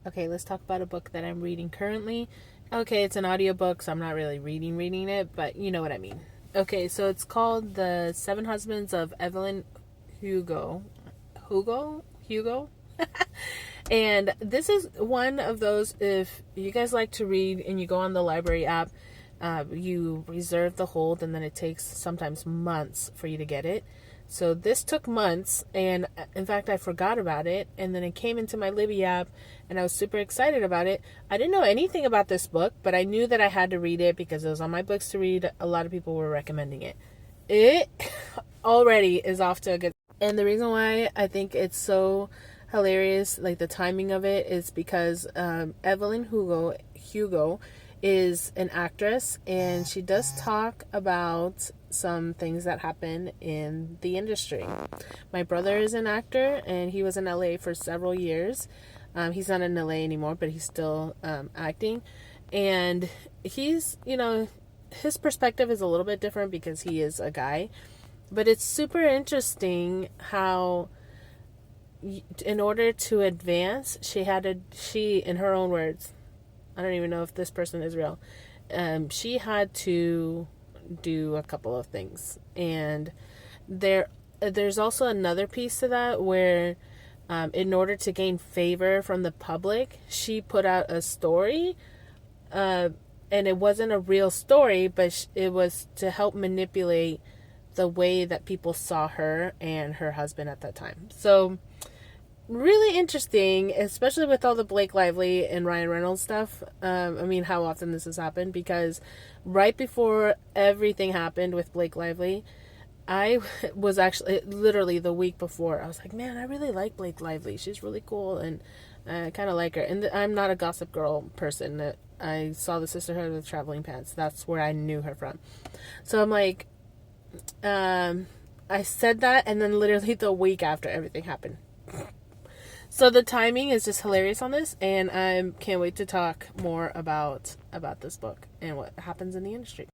Okay, let's talk about a book that I'm reading currently. Okay, it's an audiobook, so I'm not really reading it, but you know what I mean. Okay, so it's called The Seven Husbands of Evelyn Hugo. Hugo? And this is one of those, if you guys like to read and you go on the library app, you reserve the hold and then it takes sometimes months for you to get it. So this took months, and in fact I forgot about it, and then it came into my Libby app and I was super excited about it. I didn't know anything about this book, but I knew that I had to read it because it was on my books to read. A lot of people were recommending it. It already is off to a good, and the reason why I think it's so hilarious, like the timing of it, is because Evelyn Hugo is an actress, and she does talk about some things that happen in the industry. My brother is an actor, and he was in LA for several years. He's not in LA anymore, but he's still acting. And he's, his perspective is a little bit different because he is a guy. But it's super interesting how, in order to advance, she, in her own words, I don't even know if this person is real. She had to do a couple of things, and there's also another piece to that where, in order to gain favor from the public, she put out a story, and it wasn't a real story, but it was to help manipulate the way that people saw her and her husband at that time. So really interesting, especially with all the Blake Lively and Ryan Reynolds stuff. How often this has happened, because right before everything happened with Blake Lively, I was actually, literally the week before, I was like, man, I really like Blake Lively. She's really cool, and I kind of like her. And I'm not a Gossip Girl person. I saw the Sisterhood of Traveling Pants. That's where I knew her from. So I'm like, I said that, and then literally the week after, everything happened. So the timing is just hilarious on this, and I can't wait to talk more about this book and what happens in the industry.